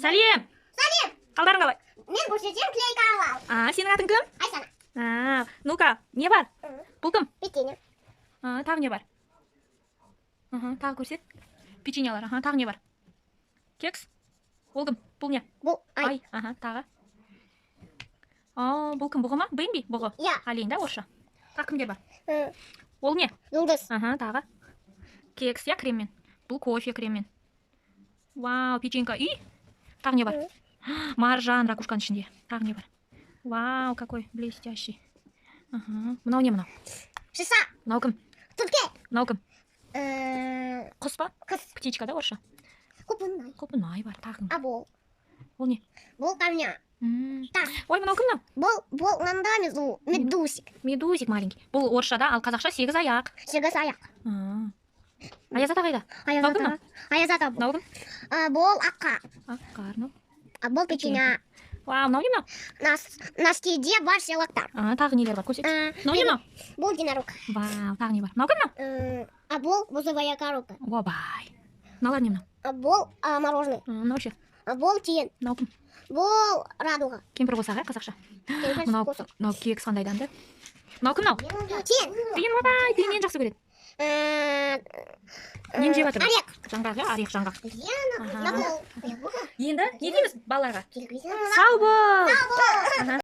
Сәлем. Қалдарың қалай? Мен бұл жерден клейка алам. Сенің атың кім? Айсана. Ну-ка, не бар? Бұл кім? Печенье. Тағы не бар? Тағы көрсет. Печеньялар, тағы не бар? Кекс? Бұл кім? Бұл не? Бұл ай. Тағы. Бұл кім? Бұғы ма? Бэмби? Бұғы? Иә. Алейін да, орысша. Тағы кімдер бар? М, Ол не? Жұлдыз. Тағы. Кекс, я креммен. Бұл кофе креммен. Вау, печенька. И? Тағы не бар? Маржан ракушканың ішінде. Тағы не бар? Вау, какой блестящий. Мынау не мынау? Шиса. Мынау кім? Түлке. Мынау кім? М, Құс па? Құс. Птичка да, орысша? Құпынай. Құпынай бар, тағы кім? Бұл. Ол не? Бұл камня. Так. Ой, мынау кім мынау? Бұл мында медусик. Медузик маленький. Бұл орысшада, ал қазақша 8 аяқ. Сегіз аяқ. Аязат қайда? Аязата. Аязата бұл. Мынау кім? Бұл аққа. Қарны. Бұл печенье. Вау, мынау не мынау? Носкиде бар сыйлықтар. Тағы нелер бар, көрсет. Мынау не мынау? Бұл единорог. Вау, тағы не бар? Мынау кім мынау? Бұл бузовая коробка. Обай. Мыналар не мынау? Бұл мороженое. Мынау ше? Бұл тиын. Мынау кім? Бұл радуга. Кемпір болсақ, қазақша. Кемпір Мынау болсақ. кекс қандайдан да? Мынау кім мынау? Тиын. Тиын, обай, тиын жақсы көреді. Нені жеп жатыр? Орех. Жаңғақ, иә, орех жаңғақ. Бұл. Енді не дейміз балаларға? Телевизор. Сау бол!